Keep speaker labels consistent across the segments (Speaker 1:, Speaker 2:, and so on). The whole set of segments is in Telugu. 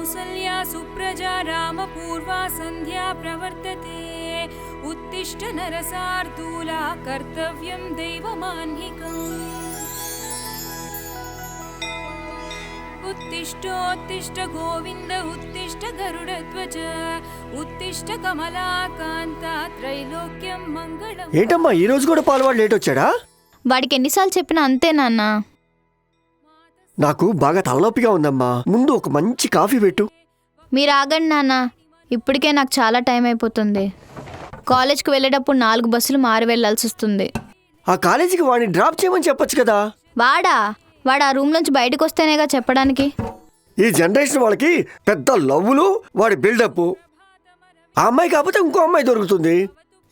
Speaker 1: కౌసల్యా సుప్రజా రామపూర్వా సంధ్యా ప్రవర్తతే ఉత్తిష్ట నరసార్దూలా కర్తవ్యం దైవమాన్నికం ఉత్తిష్టోత్తిష్ట గోవింద ఉత్తిష్ట గరుడధ్వజ ఉత్తిష్ట కమలాకాంత త్రైలోక్యం మంగళం.
Speaker 2: ఏంటమ్మా ఈ రోజు కూడా పాలవాడు లేట్ వచ్చాడా?
Speaker 3: వాడికి ఎన్నిసార్లు చెప్పినా అంతే నాన్న.
Speaker 2: నాకు బాగా తలనొప్పిగా ఉందమ్మా, ముందు ఒక మంచి కాఫీ పెట్టు.
Speaker 3: మీరు ఆగండి నాన్న, ఇప్పటికే నాకు చాలా టైం అయిపోతుంది. కాలేజ్కి వెళ్ళేటప్పుడు 4 బస్సులు మారి వెళ్ళాల్సి వస్తుంది.
Speaker 2: ఆ కాలేజీకి వాడిని డ్రాప్ చేయమని చెప్పొచ్చు కదా.
Speaker 3: వాడు ఆ రూమ్ నుంచి బయటకు వస్తేనేగా చెప్పడానికి.
Speaker 2: ఈ జనరేషన్ వాళ్ళకి పెద్ద లవ్వులు, వాడి బిల్డప్. ఆ అమ్మాయి కాకపోతే ఇంకో అమ్మాయి దొరుకుతుంది,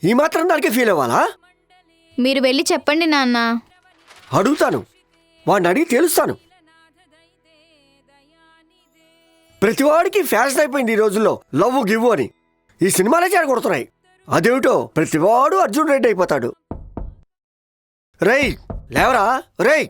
Speaker 2: ఈ మాత్రం దానికి ఫీల్ అవ్వాలా?
Speaker 3: మీరు వెళ్ళి చెప్పండి నాన్న.
Speaker 2: అడుగుతాను, వాడిని అడిగి తెలుస్తాను. ప్రతివాడికి ఫ్యాషన్ అయిపోయింది ఈ రోజుల్లో లవ్ గివ్ అని. ఈ సినిమాలే చేరగొడుతున్నాయి. అదేమిటో ప్రతివాడు అర్జున్ రెడ్డి అయిపోతాడు. రేయ్ లేవరా రేయ్.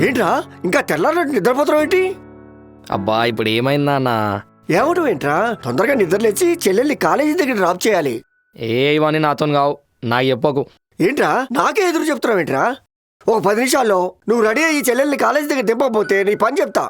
Speaker 2: ఏంట్రా ఇంకా తెల్లారి నిద్రపోతున్నావు ఏంటి?
Speaker 4: అబ్బా ఇప్పుడు ఏమైందా అన్న?
Speaker 2: ఏమటం ఏంట్రా, తొందరగా నిద్రలేచి చెల్లెల్ని కాలేజీ దగ్గర డ్రాప్ చేయాలి.
Speaker 4: ఇవన్నీ నాతో కావు, నాకు చెప్పకు.
Speaker 2: ఏంట్రా నాకే ఎదురు చెప్తున్నావు ఏంట్రా? ఒక 10 నిమిషాల్లో నువ్వు రెడీ అయ్యి చెల్లెల్ని కాలేజీ దగ్గర దింపకపోతే నీ పని చెప్తా.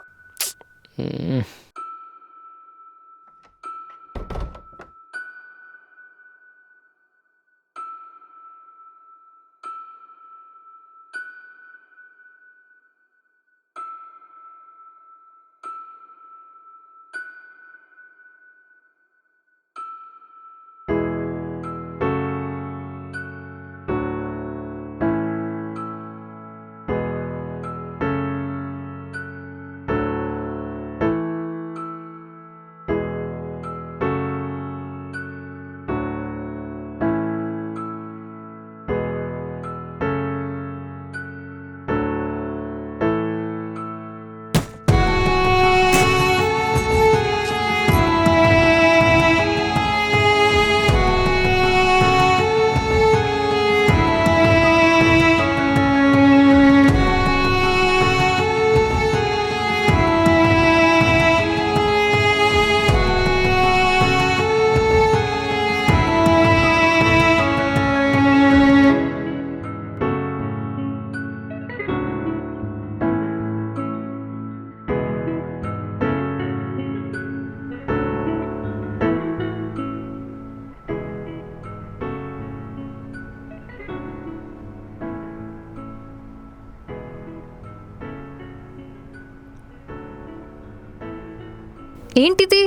Speaker 5: ఏంటిది?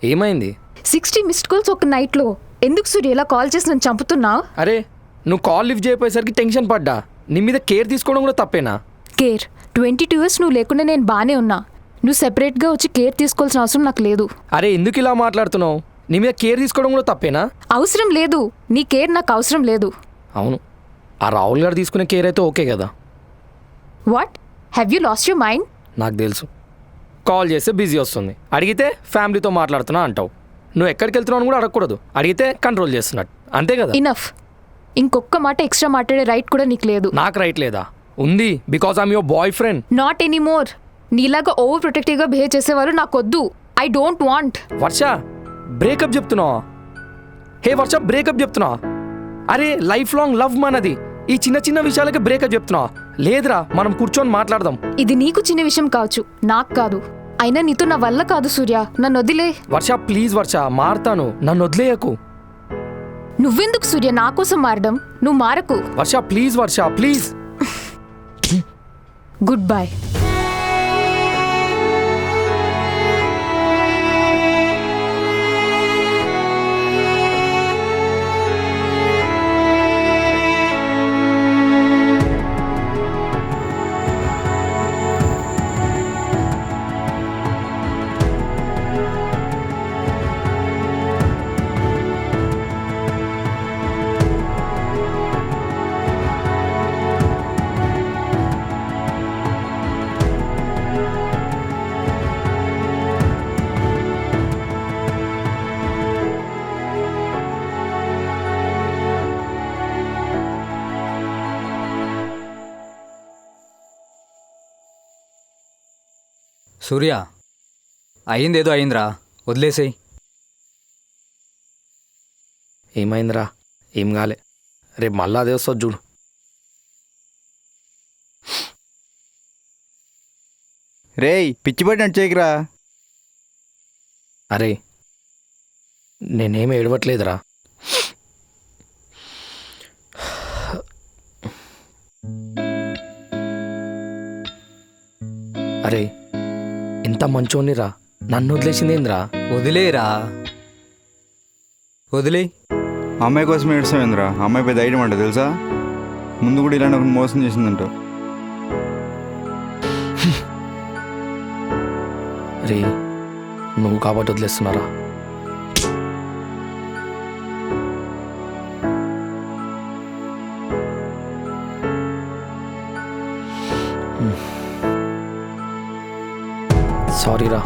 Speaker 4: ఏమైంది?
Speaker 5: 60 మిస్డ్ కాల్స్ ఒక నైట్లో. ఎందుకు సూర్య ఇలా కాల్ చేసి నన్ను చంపుతున్నావు?
Speaker 4: అరే నువ్వు కాల్ లిఫ్ట్ చేయపోయేసరికి టెన్షన్ పడ్డా. నీ మీద కేర్ తీసుకోవడం కూడా తప్పేనా?
Speaker 5: కేర్ 22 ఇయర్స్ నువ్వు లేకుండా నేను బానే ఉన్నా. నువ్వు సెపరేట్గా వచ్చి కేర్ తీసుకోవాల్సిన అవసరం నాకు లేదు.
Speaker 4: అరే ఎందుకు ఇలా మాట్లాడుతున్నావు? నీ మీద కేర్ తీసుకోవడం కూడా తప్పేనా?
Speaker 5: అవసరం లేదు, నీ కేర్ నాకు అవసరం లేదు.
Speaker 4: అవును, ఆ రాహుల్ గారు తీసుకునే కేర్ అయితే ఓకే కదా.
Speaker 5: What? Have you lost your mind?
Speaker 4: నాకు తెలుసు, కాల్ చేస్తే బిజీ వస్తుంది, అడిగితే ఫ్యామిలీతో మాట్లాడుతున్నా అంటావు. నువ్వు ఎక్కడికి వెళ్తున్నావు కూడా అడగకూడదు, అడిగితే కంట్రోల్ చేస్తున్నట్టు, అంతే కదా.
Speaker 5: ఇనఫ్. ఇంకొక మాట ఎక్స్ట్రా మాట్లాడే రైట్ కూడా నీకు లేదు.
Speaker 4: నాకు రైట్ లేదా? ఉంది, because I'm your boy friend.
Speaker 5: Not anymore. నీలాగా ఓవర్ ప్రొటెక్టివ్గా బిహేవ్ చేసేవాళ్ళు నాకొద్దు. I don't want.
Speaker 4: Varsha breakup చెప్తున్నావా? హే వర్ష బ్రేకప్ చెప్తున్నావా? అరే లైఫ్ లాంగ్ లవ్ మనది, ఈ చిన్న చిన్న విషయాలకి బ్రేకప్ చెప్తున్నావా? లేదురా, మనం కూర్చొని మాట్లాడదాం.
Speaker 5: ఇది నీకు చిన్న విషయం కావచ్చు, నాకు కాదు. అయినా నీతో నా వల్ల కాదు సూర్య, నన్ను వదిలే.
Speaker 4: వర్ష ప్లీజ్ వర్ష, మారతాను, నన్ను వదిలేయకు.
Speaker 5: నువ్వెందుకు సూర్య నా కోసం మారడం? నువ్వు మారకు.
Speaker 4: Varsha please, Varsha please.
Speaker 5: Good bye.
Speaker 6: Surya, అయిందేదో అయిందిరా, వదిలేసేయి.
Speaker 4: ఏమైందిరా? ఏం కాలే, రేపు మళ్ళా అదే వస్తుంది చూడు.
Speaker 7: రేయ్ పిచ్చి పడినట్టు చేయకురా.
Speaker 4: అరే నేనేమి ఏడవట్లేదురా. అరే ఇంత మంచోనిరా, నన్ను వదిలేసిందేంద్రా?
Speaker 6: వదిలేరా, వదిలే.
Speaker 7: అమ్మాయి కోసం ఏడుస్తామేంద్రా? అమ్మాయి పెద్ద ఐటమ్ అంట తెలుసా? ముందు కూడా ఇలాంటి ఒకటి మోసం చేసిందంట.
Speaker 4: రే నువ్వు కాబట్టి వదిలేస్తున్నారా? సారీరా.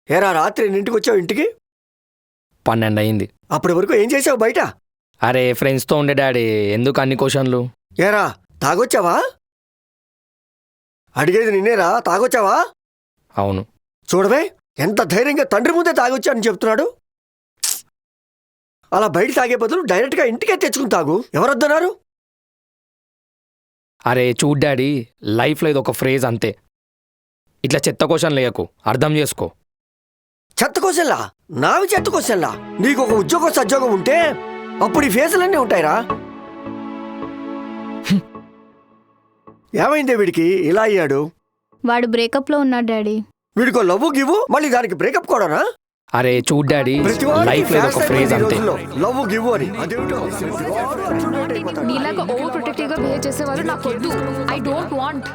Speaker 2: ఏరా రాత్రి ఎన్నింటికి వచ్చావు ఇంటికి?
Speaker 4: 12 అయింది.
Speaker 2: అప్పటి వరకు ఏం చేసావు బయట?
Speaker 4: అరే ఫ్రెండ్స్తో ఉండే డాడీ, ఎందుకు అన్ని క్వశ్చన్లు?
Speaker 2: ఏరా తాగొచ్చావా? అడిగేది నిన్నేరా, తాగొచ్చావా?
Speaker 4: అవును.
Speaker 2: చూడవే ఎంత ధైర్యంగా తండ్రి ముందే తాగొచ్చానని చెప్తున్నాడు. అలా బయట తాగే బదులు డైరెక్ట్గా ఇంటికే తెచ్చుకుని తాగు. ఎవరొద్దన్నారు?
Speaker 4: అరే చూడ్ డాడీ, లైఫ్లో ఇది ఒక ఫ్రేజ్ అంతే. ఇట్లా చెత్త క్వశ్చన్ లేయకు, అర్థం చేసుకో.
Speaker 2: చెత్త కోసంలా? నావి చెత్త కోసంలా? నీకు ఒక ఉద్యోగం సద్యోగం ఉంటే అప్పుడు ఈ ఫేసులన్నీ ఉంటాయిరా. ఏమైందే వీడికి ఇలా అయ్యాడు?
Speaker 3: వాడు బ్రేకప్లో ఉన్నాడు డాడీ.
Speaker 2: వీడికో లవ్వు గివ్వు, మళ్ళీ దానికి బ్రేకప్ కూడానా?
Speaker 4: అరే చూడ్ డాడీ, లైఫ్లో ఇది ఒక ఫ్రేజ్ అంతే.
Speaker 2: లవ్వు గివ్వు అని
Speaker 5: నీలాగా ఓవర్ ప్రొటెక్టివ్ గా బిహేవ్ చేసేవాళ్ళు నాకు వద్దు. I don't want.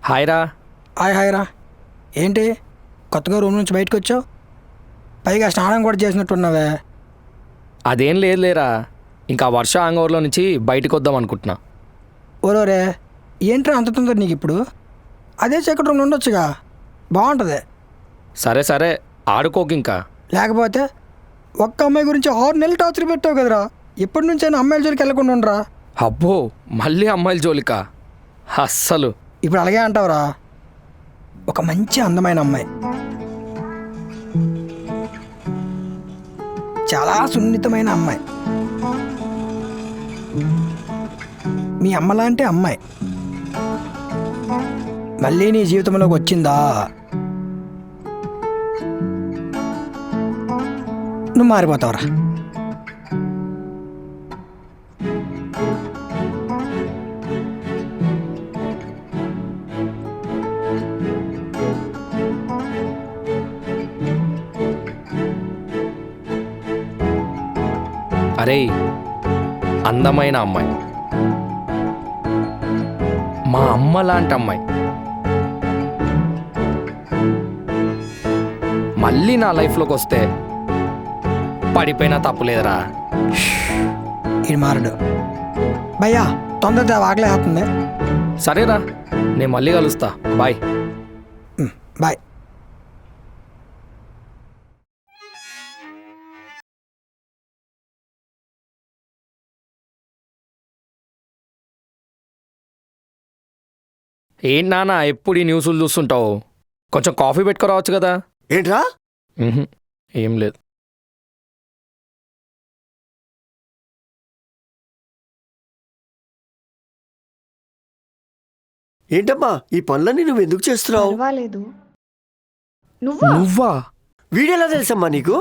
Speaker 4: హాయ్ రా.
Speaker 8: హాయ్ హాయ్ రా. ఏంటి కొత్తగా రూమ్ నుంచి బయటకు వచ్చావు, పైగా స్నానం కూడా చేసినట్టున్నావే.
Speaker 4: అదేం లేదులేరా, ఇంకా వర్ష హ్యాంగ్ నుంచి బయటకు వద్దాం అనుకుంటున్నా.
Speaker 8: ఓరోరే, ఏంట్రా అంత తొందర నీకు ఇప్పుడు? అదే చీకటి రూమ్లో ఉండొచ్చుగా, బాగుంటుంది.
Speaker 4: సరే సరే ఆడుకోక ఇంకా.
Speaker 8: లేకపోతే ఒక్క అమ్మాయి గురించి 6 నెలలు టార్చర్ పెట్టావు కదరా. ఇప్పటి నుంచైనా అమ్మాయిల జోలికి వెళ్ళకుండా ఉండరా.
Speaker 4: అబ్బో మళ్ళీ అమ్మాయిల జోలికా? అస్సలు.
Speaker 8: ఇప్పుడు అలాగే అంటావురా. ఒక మంచి అందమైన అమ్మాయి, చాలా సున్నితమైన అమ్మాయి, మీ అమ్మలాంటి అమ్మాయి మళ్ళీ నీ జీవితంలోకి వచ్చిందా, నువ్వు మారిపోతావురా.
Speaker 4: అరే అందమైన అమ్మాయి, మా అమ్మ లాంటి అమ్మాయి మళ్ళీ నా లైఫ్లోకి వస్తే పడిపోయినా తప్పులేదురా.
Speaker 8: ఇది మారడు భయ్యా, తొందరగా ఆకలి అవుతుంది.
Speaker 4: సరేరా, నేను మళ్ళీ కలుస్తా. బాయ్.
Speaker 8: బాయ్.
Speaker 4: ఏంటి నాన్న ఎప్పుడు ఈ న్యూస్లు చూస్తుంటావు? కొంచెం కాఫీ పెట్టుకురావచ్చు కదా.
Speaker 2: ఏంట్రా?
Speaker 4: ఏం లేదు.
Speaker 2: ఏంటమ్మా ఈ పనులన్నీ నువ్వు ఎందుకు చేస్తున్నావు?
Speaker 3: పర్వాలేదు.
Speaker 4: నువ్వా?
Speaker 2: వీడెలా తెలుసమ్మా నీకు?